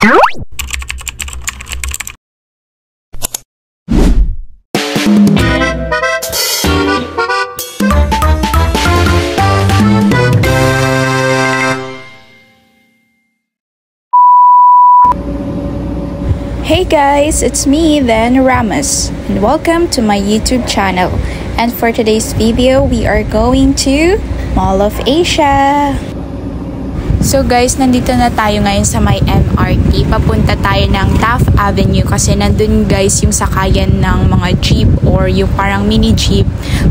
Hey guys, it's me then Ramos, and welcome to my YouTube channel. And for today's video, we are going to Mall of Asia. So guys, nandito na tayo ngayon sa may MRT. Papunta tayo ng Taft Avenue kasi nandun guys yung sakayan ng mga jeep or yung parang mini jeep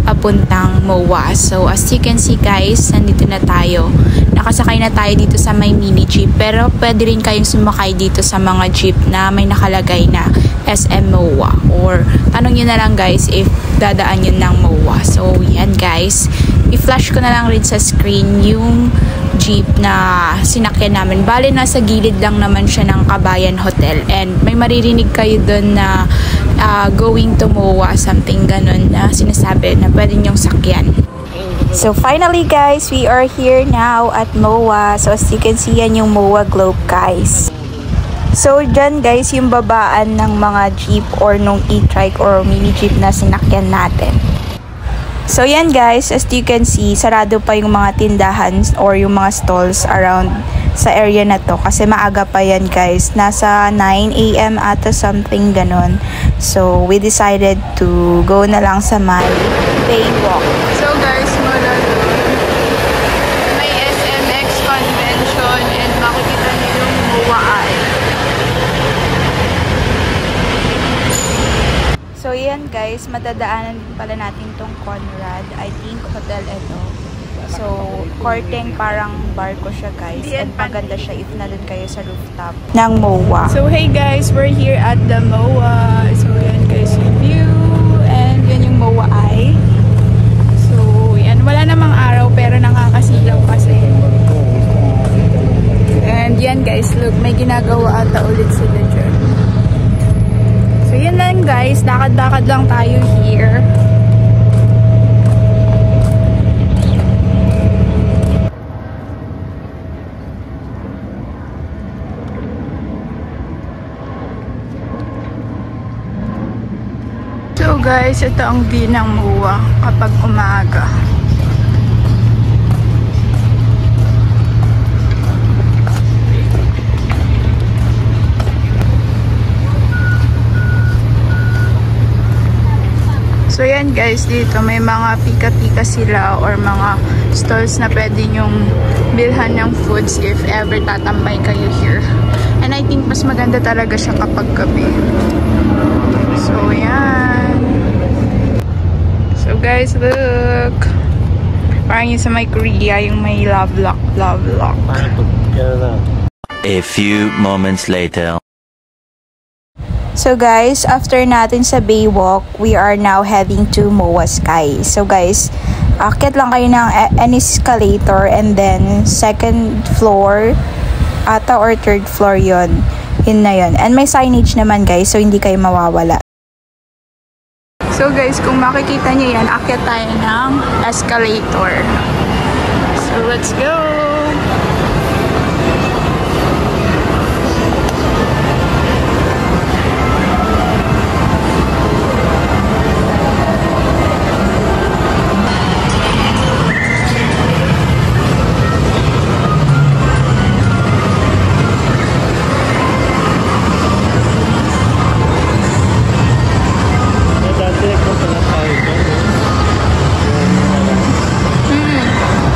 papuntang MOA. So as you can see guys, nandito na tayo. Nakasakay na tayo dito sa may mini jeep, pero pwede rin kayong sumakay dito sa mga jeep na may nakalagay na SM MOA, or tanong nyo na lang guys if dadaan yun ng MOA. So yan guys, i-flash ko na lang rin sa screen yung jeep na sinakyan namin. Bale, nasa gilid lang naman siya ng Kabayan Hotel, and may maririnig kayo doon na going to MOA, something ganun na sinasabi na pwede nyong sakyan. So finally guys, we are here now at MOA. So as you can see, yan yung MOA Globe guys. So dyan guys, yung babaan ng mga jeep or nung e-trike or mini jeep na sinakyan natin. So yan guys, as you can see, sarado pa yung mga tindahan or yung mga stalls around sa area na to kasi maaga pa yan guys. Nasa 9 AM ata, something ganon. So we decided to go na lang sa may Baywalk. So guys, mula doon may SMX convention and makikita niyo yung MOA. So yan guys, madadaanan pala natin tong Conrad. I think hotel ito. So courting parang barko siya guys. And maganda siya if nandun kayo sa rooftop ng MOA. So hey guys, we're here at the MOA. So yan guys yung view. And yan yung MOA ay. So yan, wala namang araw pero nakakasilaw kasi. And yan guys, look, may ginagawa ata ulit sila dyan. So yun lang guys, lakad-lakad lang tayo here. So guys, ito ang view ng MOA kapag umaga. So yan guys, dito may mga pika-pika sila or mga stalls na pwede nyong bilhan ng foods if ever tatambay kayo here. And I think mas maganda talaga siya kapag gabi. So yan. So guys, look. Parang yung sa may Korea, yung may love lock. A few moments later. So guys, after natin sa Baywalk, we are now heading to MOA Sky. So guys, akit lang kayo ng an escalator and then second floor ata or third floor yon. Yun na yun. And may signage naman guys, so hindi kayo mawawala. So guys, kung makikita niyo yan, akit tayo ng escalator. So let's go!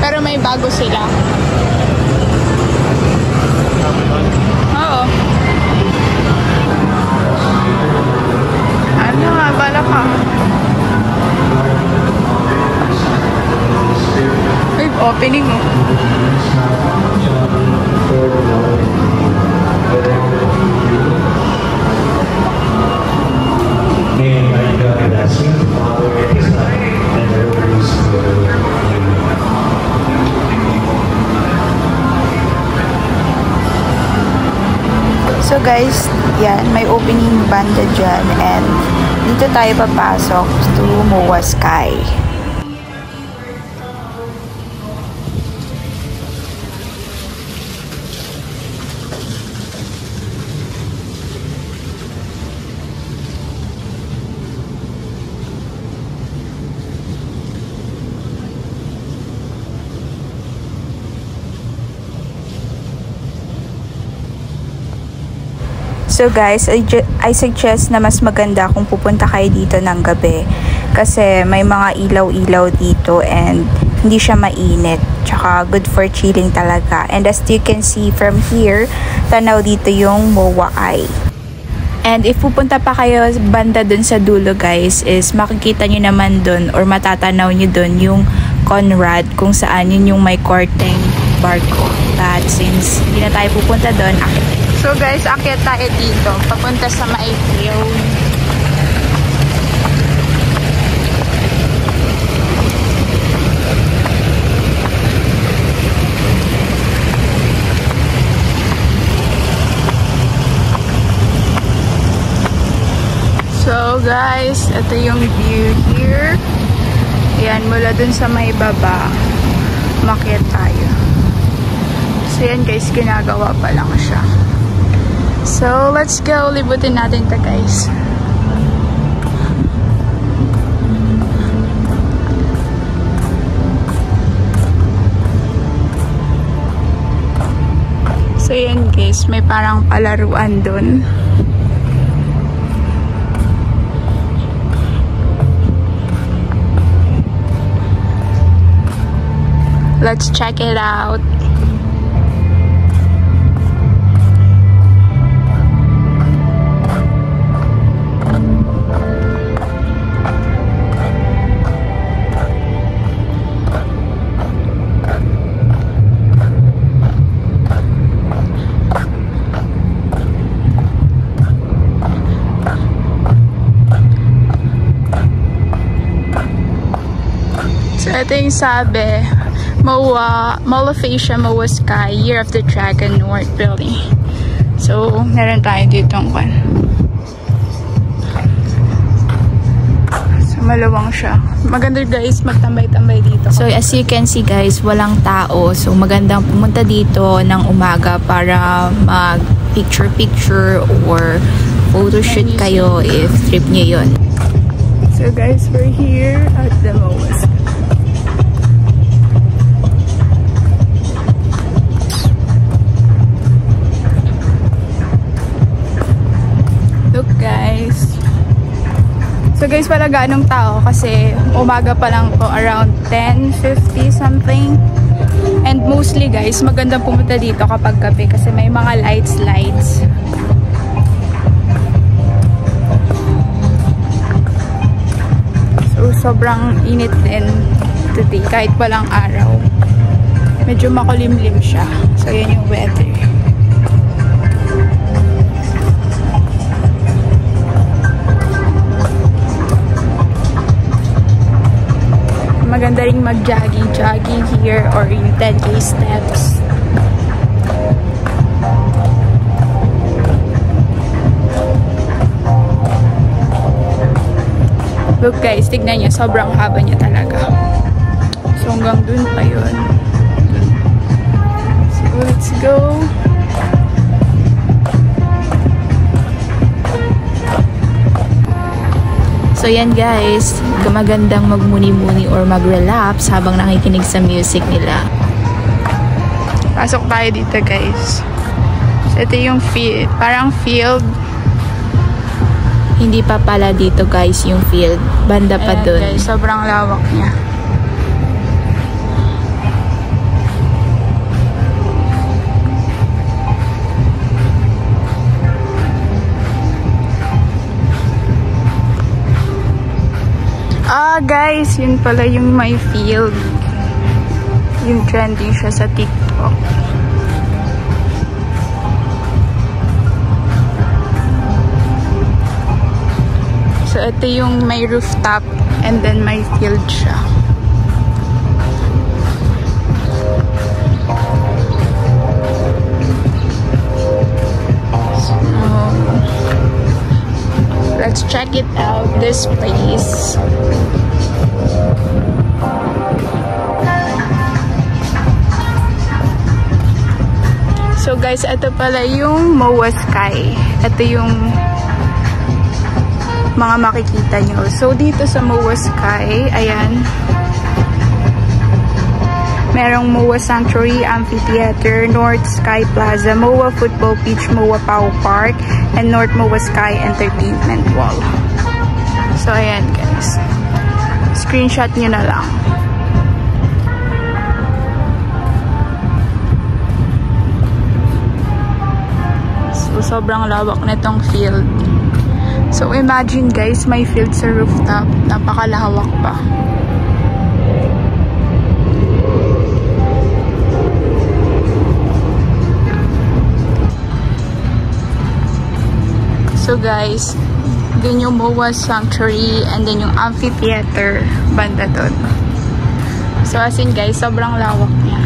Pero may bago sila. Oo. Ano nga, bala ka. Ay, opening mo. So guys, yan, may opening banda dyan and dito tayo papasok to MOA Sky. So guys, I suggest na mas maganda kung pupunta kayo dito ng gabi. Kasi may mga ilaw-ilaw dito and hindi siya mainit. Tsaka good for chilling talaga. And as you can see from here, tanaw dito yung Moa Eye. And if pupunta pa kayo banda dun sa dulo guys, is makikita nyo naman dun or matatanaw nyo dun yung Conrad kung saan yun yung may korteng barko. But since hindi na tayo pupunta dun, So guys, akyat tayo dito. Papunta sa Maikiw. So guys, ito yung view here. Ayan, mula dun sa may baba, umakyat tayo. So yan guys, ginagawa pa lang siya. So let's go, libutin natin ito guys. So yan guys, may parang palaruan dun. Let's check it out. So ito yung sabi, Mall of Asia, Moa Sky, Year of the Dragon, North Building. So, meron tayo ditong kwan. So, malawang siya. Maganda guys, magtambay-tambay dito. So, as you can see guys, walang tao. So, magandang pumunta dito ng umaga para mag-picture-picture or photoshoot kayo if trip nyo yun. So guys, we're here at the Moa Sky. Look guys. So guys, wala ganong tao kasi umaga pa lang po, around 10:50 something. And mostly guys, magandang pumunta dito kapag gabi kasi may mga lights. So sobrang init din today kahit walang araw. Medyo makulimlim siya. So yan yung weather. Maganda ring mag-jogging here or yung 10K steps. Look guys, tignan nyo, sobrang haba niya talaga. So hanggang dun pa yun. So let's go. So yan guys, magandang magmuni-muni or mag-relapse habang nakikinig sa music nila. Pasok tayo dito guys. So ito yung parang field. Hindi pa pala dito guys yung field. Banda pa dun. Guys, sobrang lawak niya. Guys, yun pala yung may field. Yung trending siya sa TikTok. So, ito yung may rooftop and then may field siya. So, let's check it out, this place. So guys, ito pala yung Moa Sky. Ito yung mga makikita nyo. So dito sa Moa Sky, ayan. Merong MOA Sanctuary, Amphitheater, North Sky Plaza, MOA Football Pitch, MOA Pau Park, and North MOA Sky Entertainment Wall. So, ayan guys. Screenshot nyo na lang. So, sobrang lawak nitong field. So, imagine guys, may field sa rooftop. Napakalawak pa. So guys, dun yung MOA Sanctuary and then yung amphitheater banda dun. So as in guys, sobrang lawak niya.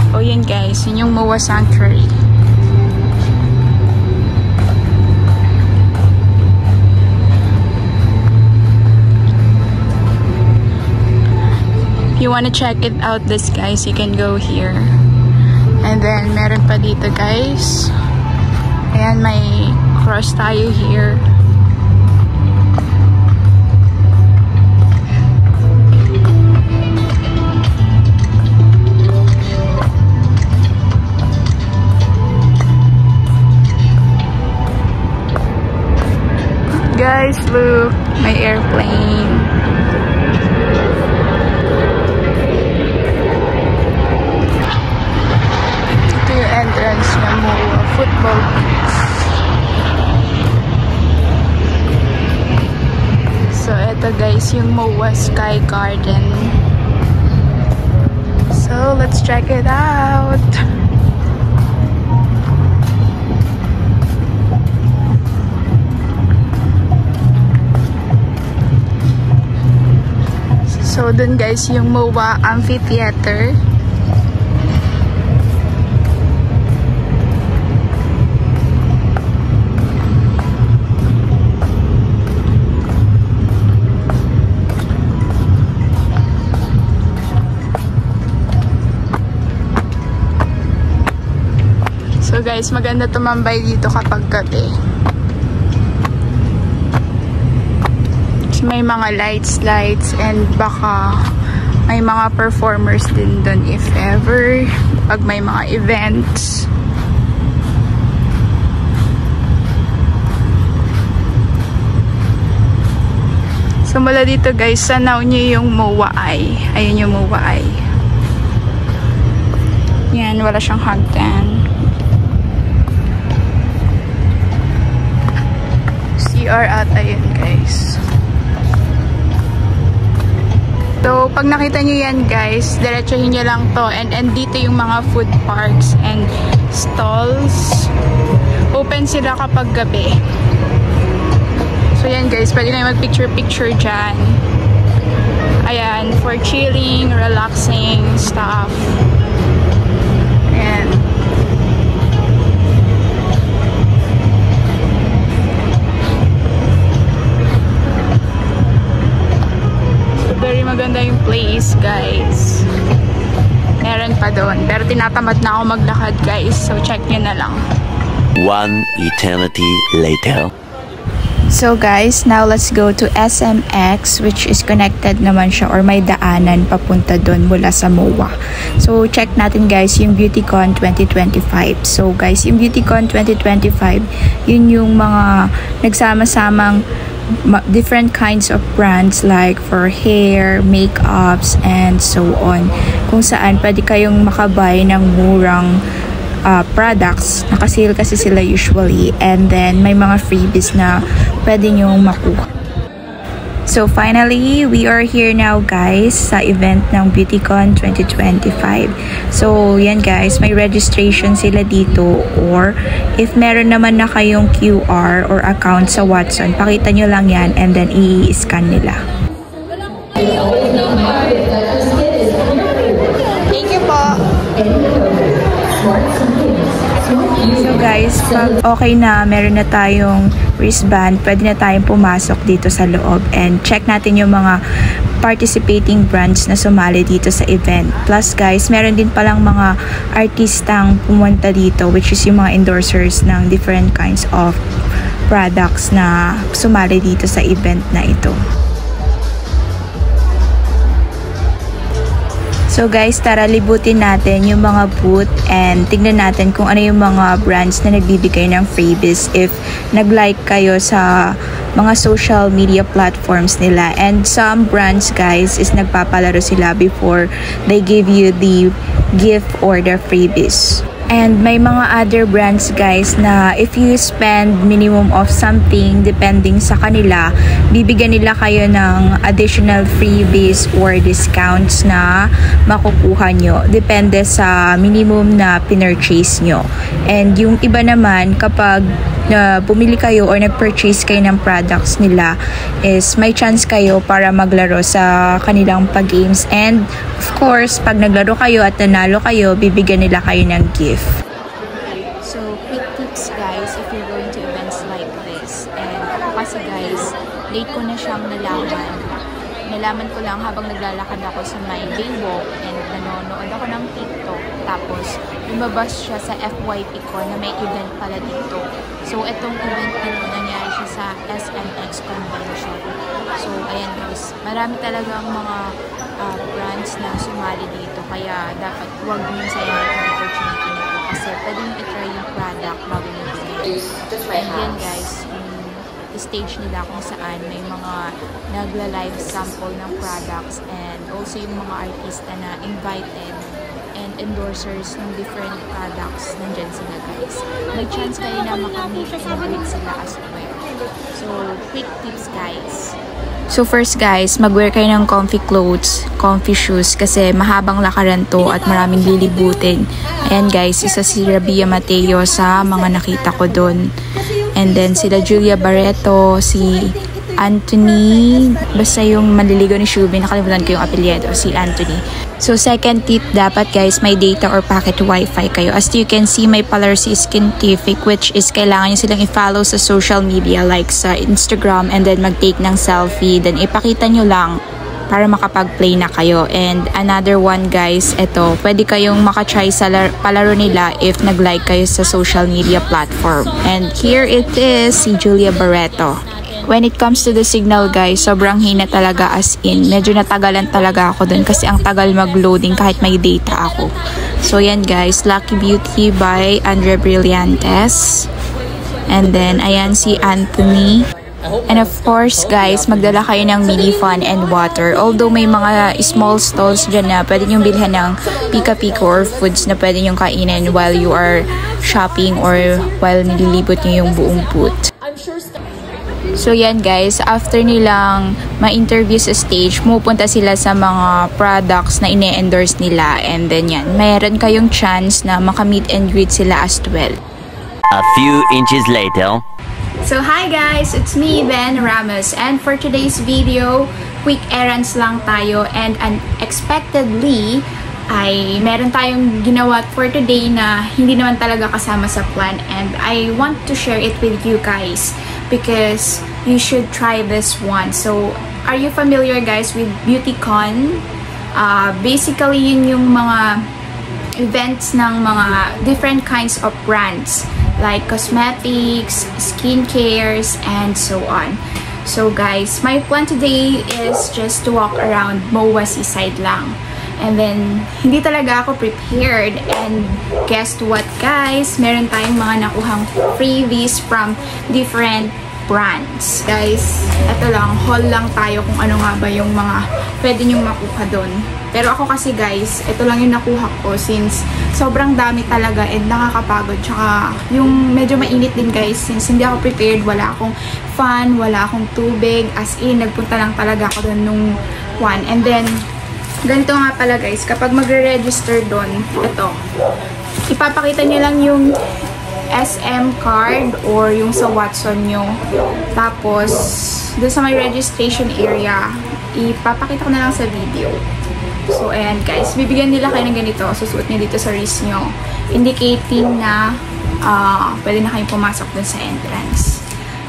O yun guys, yun yung MOA Sanctuary. If you wanna check it out this guys, you can go here. And then meron pa dito guys. Ayan, may cross tayo here. Guys, look, may airplane. Ito yung entrance ng MOA Football Pitch. So, ito guys, yung MOA Sky Garden. So, let's check it out. So, dun guys, yung MOA Amphitheater. So guys, maganda tumambay dito kapag gabi. May mga lights and baka may mga performers din dun if ever, pag may mga events. So mula dito guys, sanaw nyo yung MOA Eye. Ayun yung MOA Eye. Yan, wala siyang hagdan. CR ata yun guys. So, pag nakita nyo yan guys, diretsahin nyo lang to. And dito yung mga food parks and stalls. Open sila kapag gabi. So, yan guys, pwede kayo mag-picture-picture dyan. Ayan, for chilling, relaxing stuff. Ayan. Very maganda yung place, guys. Meron pa doon. Pero tinatamad na ako maglakad, guys. So, check nyo na lang. One eternity later. So guys, now let's go to SMX, which is connected naman siya or may daanan papunta doon mula sa MOA. So check natin guys yung BeautyCon 2025. So guys, yung BeautyCon 2025, yun yung mga nagsama-samang different kinds of brands like for hair, makeups, and so on. Kung saan pwede kayong makabay ng murang products. Nakasale kasi sila usually. And then, may mga freebies na pwede nyo makuha. So, finally, we are here now, guys, sa event ng BeautyCon 2025. So, yan, guys. May registration sila dito. Or, if meron naman na kayong QR or account sa Watson, pakita nyo lang yan and then i-scan nila. Thank you po. So guys, pag okay na, meron na tayong wristband, pwede na tayong pumasok dito sa loob and check natin yung mga participating brands na sumali dito sa event. Plus guys, meron din palang mga artistang pumunta dito, which is yung mga endorsers ng different kinds of products na sumali dito sa event na ito. So guys, tara libutin natin yung mga booth and tignan natin kung ano yung mga brands na nagbibigay ng freebies if nag-like kayo sa mga social media platforms nila. And some brands guys is nagpapalaro sila before they give you the gift or the freebies. And may mga other brands guys na if you spend minimum of something depending sa kanila, bibigyan nila kayo ng additional freebies or discounts na makukuha nyo. Depende sa minimum na pinurchase nyo. And yung iba naman kapag bumili kayo or nag-purchase kayo ng products nila is may chance kayo para maglaro sa kanilang pag-games. And of course, pag naglaro kayo at nanalo kayo, bibigyan nila kayo ng gift. So, quick tips guys if you're going to events like this. And ako kasi guys, late ko na siyang nalaman. Nalaman ko lang habang naglalakad ako sa my Baywalk and nanonood ako ng TikTok. Tapos, lumabas siya sa FYP ko na may event pala dito. So, itong event nito nangyari siya sa SMX Convention. So, ayan guys, marami talagang mga brands na sumali dito. Kaya, dapat huwag nyo sayangin ang opportunity nito. Kasi, pwede nyo itry yung product bago nyo bumili. And yan guys, stage nila kung saan may mga nagla-live sample ng products and also yung mga artista na invited and endorsers ng different products nandyan sila guys. May chance kayo na makamit and greet sila as well. So, quick tips guys. So first guys, mag-wear kayo ng comfy clothes, comfy shoes kasi mahabang lakaran to at maraming lilibutin. Ayan guys, isa si Rabia Mateo sa mga nakita ko doon. And then sila Julia Barreto, si Anthony, basta yung maliligaw ni Shubi, nakalimutan ko yung apelyido, si Anthony. So second tip, dapat guys may data or packet wifi kayo. As you can see, may Palar si Skintific which is kailangan nyo silang i-follow sa social media like sa Instagram and then mag-take ng selfie. Then ipakita nyo lang para makapag-play na kayo. And another one guys, ito, pwede kayong makatry sa palaro nila if nag-like kayo sa social media platform. And here it is, si Julia Barreto. When it comes to the signal guys, sobrang hina talaga as in. Medyo natagalan talaga ako dun kasi ang tagal mag-loading kahit may data ako. So yan guys, Lucky Beauty by Andre Brillantes. And then, ayan si Anthony. And of course guys, magdala kayo ng mini fan and water. Although may mga small stalls dyan na pwede nyong bilhan ng pika-pika or foods na pwede nyong kainin while you are shopping or while nililibot nyo yung buong booth. So yan guys, after nilang ma-interview sa stage, pupunta sila sa mga products na ine-endorse nila. And then yan, mayroon kayong chance na maka-meet and greet sila as well. A few inches later. So hi guys, it's me Ben Ramos and for today's video, quick errands lang tayo and unexpectedly ay meron tayong ginawa for today na hindi naman talaga kasama sa plan and I want to share it with you guys because you should try this one. So are you familiar guys with BeautyCon? Basically yun yung mga events ng mga different kinds of brands like cosmetics, skincares, and so on. So guys, my plan today is just to walk around MOA Seaside lang. And then, hindi talaga ako prepared. And guess what guys? Meron tayong mga nakuhang freebies from different brands. Guys, eto lang, haul lang tayo kung ano nga ba yung mga pwede nyong makuha doon. Pero ako kasi guys, ito lang yung nakuha ko since sobrang dami talaga and nakakapagod. Tsaka yung medyo mainit din guys since hindi ako prepared, wala akong fan, wala akong tubig. As in, nagpunta lang talaga ako doon nung one. And then, ganito nga pala guys, kapag magre-register doon, ito, ipapakita nyo lang yung SM card or yung sa Watson nyo. Tapos, doon sa may registration area, ipapakita ko na lang sa video. So, ayan guys, bibigyan nila kayo ng ganito. Susuot nyo dito sa wrist nyo. Indicating na pwede na kayong pumasok dun sa entrance.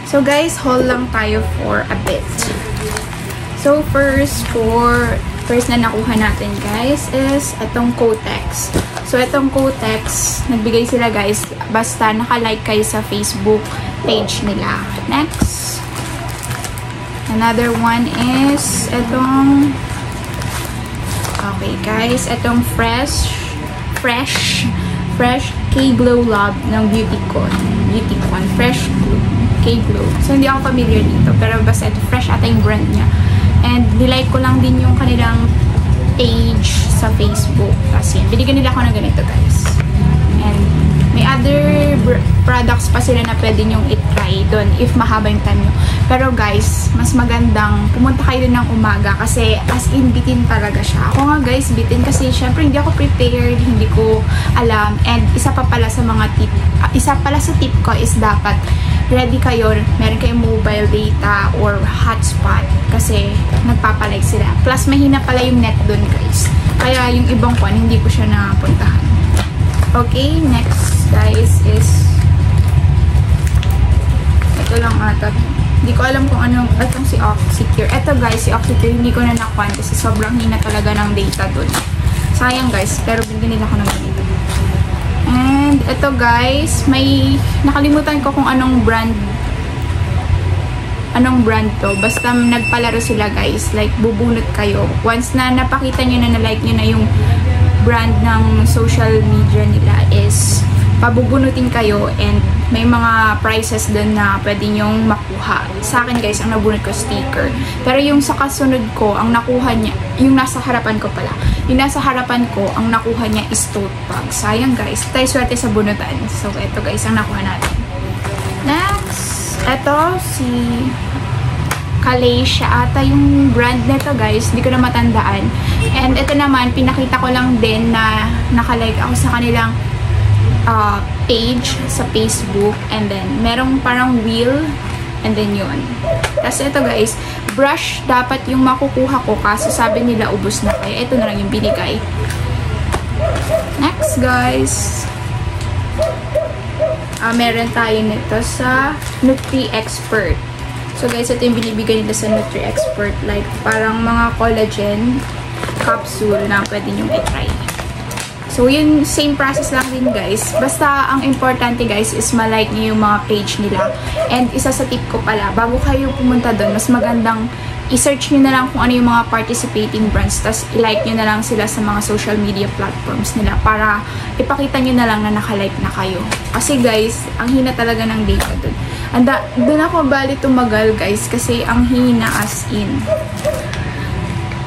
So, guys, haul lang tayo for a bit. So, first na nakuha natin guys is itong Kotex. So, itong Kotex, nagbigay sila guys basta naka-like kayo sa Facebook page nila. Next. Another one is itong Okay, guys. Itong fresh K-Glow Lab ng Beautycon. Fresh K-Glow. So, hindi ako familiar dito. Pero basta ito, fresh ata yung brand niya. And, nilike ko lang din yung kanilang page sa Facebook. Kasi, binigyan nila ako ng ganito, guys. And, may other products pa sila na pwede nyong i-try doon if mahaba yung time nyo. Pero guys, mas magandang pumunta kayo din ng umaga kasi as in bitin talaga siya. Ako nga guys, bitin kasi syempre hindi ako prepared, hindi ko alam. And isa pala sa tip ko is dapat ready kayo, meron kayong mobile data or hotspot kasi nagpapalag sila. Plus mahina pala yung net doon guys. Kaya yung ibang kwan, hindi ko siya napuntahan. Okay, next guys is ito lang ata. Hindi ko alam kung anong itong si Oxycure. Ito guys, si Oxycure hindi ko na nakuha kasi sobrang hina talaga ng data dun. Sayang guys, pero binigyan nila ako ng ganito. And ito guys, may nakalimutan ko kung anong brand to. Basta nagpalaro sila guys. Like, bubunot kayo. Once na napakita nyo na na-like nyo na yung brand ng social media nila is pabubunutin kayo and may mga prizes doon na pwede nyong makuha. Sa akin guys, ang nabunot ko sticker. Pero yung sa kasunod ko, ang nakuha niya, yung nasa harapan ko pala, yung nasa harapan ko, ang nakuha niya is tote bag. Sayang guys, tayo swerte sa bunutan. So, ito guys, ang nakuha natin. Next, ito si Kalacia ata yung brand nito guys, hindi ko na matandaan. And ito naman, pinakita ko lang din na nakalike ako sa kanilang page sa Facebook. And then, merong parang wheel. And then yun. Tapos ito guys, brush dapat yung makukuha ko kaso sabi nila ubos na kaya ito na lang yung binigay. Next guys, meron tayo nito sa Nutri-Expert. So guys, ito yung binibigay nila sa Nutri-Expert. Like, parang mga collagen capsule na pwede nyo i-try. So, yun, same process lang din guys. Basta, ang importante guys is ma-like nyo yung mga page nila. And isa sa tip ko pala, bago kayo pumunta doon, mas magandang i-search nyo na lang kung ano yung mga participating brands. Tapos, i-like nyo na lang sila sa mga social media platforms nila para ipakita nyo na lang na nakalike na kayo. Kasi guys, ang hina talaga ng data doon. Doon ako bali tumagal guys kasi ang hina as in.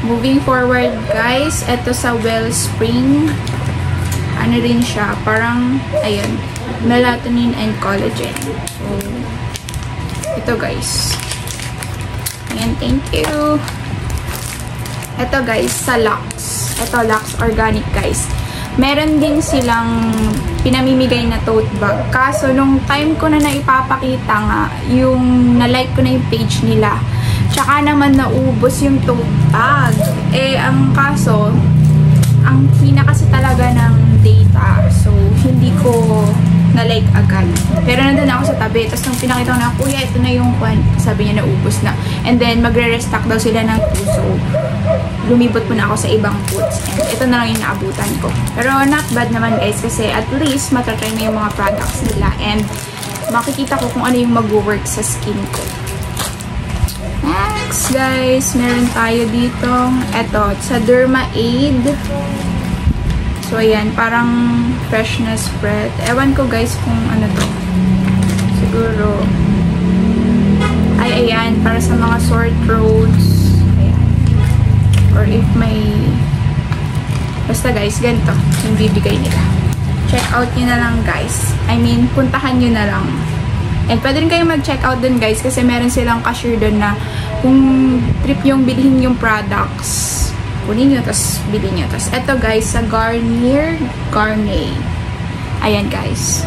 Moving forward guys, ito sa Wellspring. Ano rin siya, parang, ayun, melatonin and collagen. So, ito guys. Ayan, thank you. Ito guys, sa Lux. Ito, Lux Organic guys. Meron din silang pinamimigay na tote bag. Kaso, nung time ko na naipapakita nga, yung na-like ko na yung page nila, tsaka naman naubos yung tote bag. Eh, ang kaso, ang hina kasi talaga ng data. So, hindi ko na-like agad. Pero nandun ako sa tabi. Tapos nung pinakita ko na, kuya, ito na yung kwan. Sabi niya, naubos na. And then, magre-restock daw sila ng 2. So, lumibot po na ako sa ibang boots. And ito na lang yung naabutan ko. Pero not bad naman guys. Kasi at least, matatry na yung mga products nila. And makikita ko kung ano yung mag-work sa skin ko. Next guys, meron tayo dito. Ito, sa Derma-Aid. So, ayan, parang freshness spread. Ewan ko guys kung ano to. Siguro. Ay, ayan, para sa mga sore throats. Ayan. Or if may... Basta guys, ganito. Yung bibigay nila. Check out nyo na lang guys. I mean, puntahan nyo na lang. And pwede rin kayong mag-check out dun guys kasi meron silang cashier dun na kung trip yung bilhin yung products, kunin nyo, tapos bilhin nyo. Tapos eto guys, sa Garnier. Ayan guys.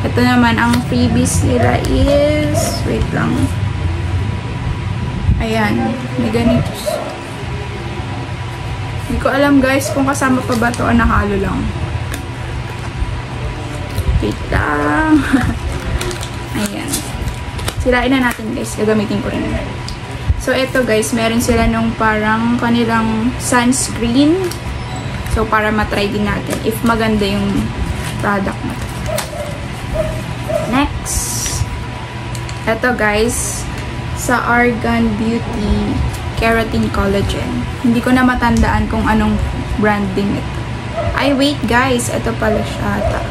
Ito naman, ang freebies nila is, wait lang. Ayan, may ganito. Hindi ko alam guys kung kasama pa ba ito o nahalo lang. Wait lang. Ayan. Sirain na natin guys. Gagamitin ko rin. So, ito guys, meron sila nung parang kanilang sunscreen. So, para matry din natin if maganda yung product na to. Next. Ito guys, sa Argan Beauty Keratin Collagen. Hindi ko na matandaan kung anong branding ito. Ay, wait guys. Ito pala siya.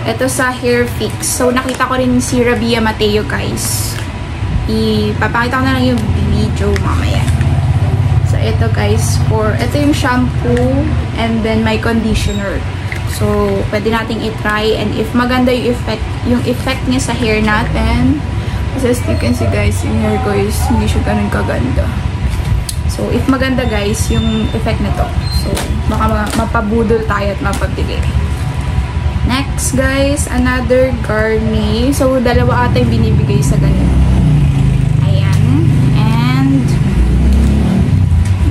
Ito sa Hair Fix. So, nakita ko rin si Rabia Mateo, guys. Ipapakita ko na lang yung video mamaya. So, ito guys. Ito yung shampoo and then my conditioner. So, pwede nating i-try. And if maganda yung effect niya sa hair natin. Kasi as you can see guys, yung hair ko is hindi siya ganun kaganda. So, if maganda guys, yung effect nito. So, baka mapabudol tayo at mapabili. Next guys, another Garnier. So, dalawa ata yung binibigay sa ganito. Ayan. And,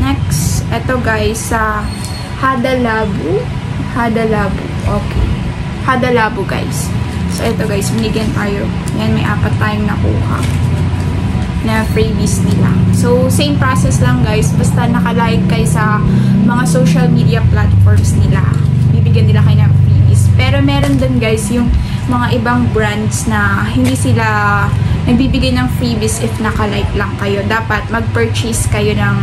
next, ito guys, sa Hada Labo. Okay. Hada Labo guys. So, ito guys, binigyan tayo. Yan, may 4 tayong nakuha na freebies nila. So, same process lang guys. Basta nakalike kayo sa mga social media platforms nila. Bibigyan nila kayo ng freebies. Pero meron din guys yung mga ibang brands na hindi sila nagbibigay ng freebies if nakalike lang kayo. Dapat mag-purchase kayo ng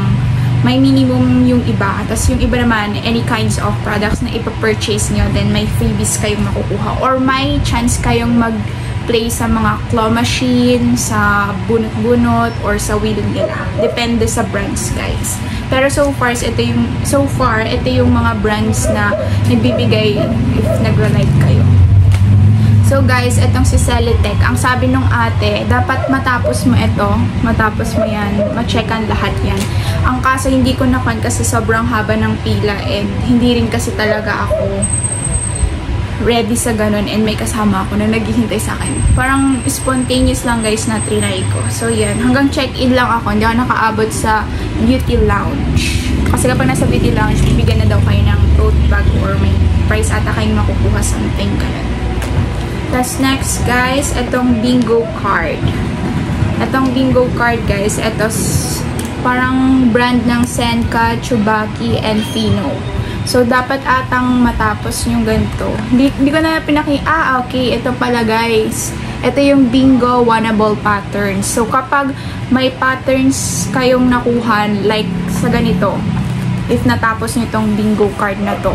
may minimum yung iba. Tapos yung iba naman, any kinds of products na ipapurchase nyo, then may freebies kayong makukuha. Or may chance kayong mag-play sa mga claw machine, sa bunot-bunot, or sa wheel nila. Depende sa brands, guys. Pero so far, ito yung mga brands na nagbibigay if nag-like kayo. So guys, etong si Celetec, ang sabi nung ate, dapat matapos mo ito, matapos mo yan, ma-checkan lahat yan. Ang kaso hindi ko na-fan kasi sobrang haba ng pila and hindi rin kasi talaga ako ready sa ganun and may kasama ako na naghihintay sa akin. Parang spontaneous lang guys na trinay ko. So yan, hanggang check-in lang ako, hindi ako nakaabot sa beauty lounge. Kasi kapag nasa beauty lounge, bibigyan na daw kayo ng tote bag or may price ata kayong makukuha something ganun. Tapos next guys, itong bingo card. Itong bingo card guys, ito parang brand ng Senka, Chubaki, and Fino. So dapat atang matapos yung ganito. Hindi ko na okay, ito pala guys. Ito yung bingo wannable patterns. So kapag may patterns kayong nakuhan, like sa ganito, if natapos nyo itong bingo card na to,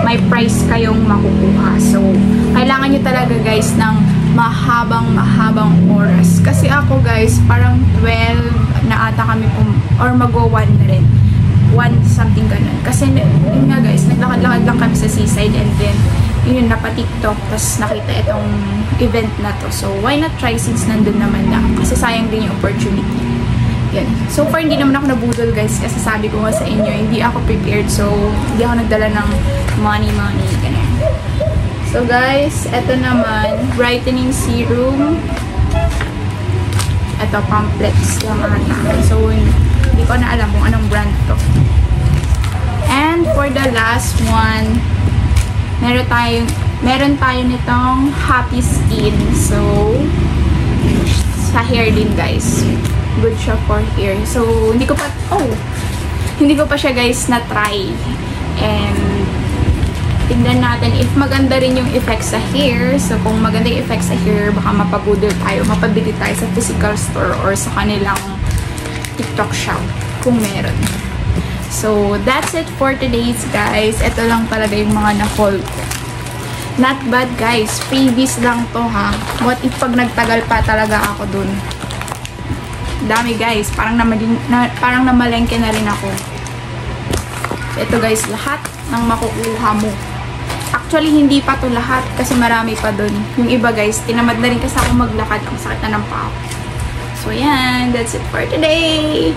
may price kayong makukuha. So, kailangan nyo talaga guys ng mahabang oras. Kasi ako guys, parang 12 na ata kami or mag-1 na rin. 1 something ganun. Kasi yun nga guys, naglakad-lakad lang kami sa seaside and then yun napa-TikTok, tapos nakita itong event na to. So, why not try since nandun naman na? Kasi sayang din yung opportunity. Yan. So far, hindi naman ako nabudol guys kasi sabi ko nga sa inyo, hindi ako prepared. So, hindi ako nagdala ng money, ganyan. So guys, eto naman, brightening serum. Eto, complex lang ata. So, hindi ko na alam kung anong brand to. And for the last one, meron tayo nitong Happy Skin. So, sa hair din guys. Good siya for hair. So, hindi ko pa siya guys na-try. And, tignan natin if maganda rin yung effect sa hair. So, kung maganda yung effect sa hair, baka mapabudol tayo, mapabili tayo sa physical store or sa kanilang TikTok shop, kung meron. So, that's it for today's guys. Ito lang talaga yung mga na-haul ko. Not bad guys. Freebies lang to ha. What if pag nagtagal pa talaga ako dun? Dami guys, parang namalengke na rin ako. Ito guys, lahat ng makukuha mo. Actually, hindi pa to lahat kasi marami pa dun. Yung iba guys, tinamad na rin kasi ako maglakad. Ang sakit na ng paa. So yan, that's it for today.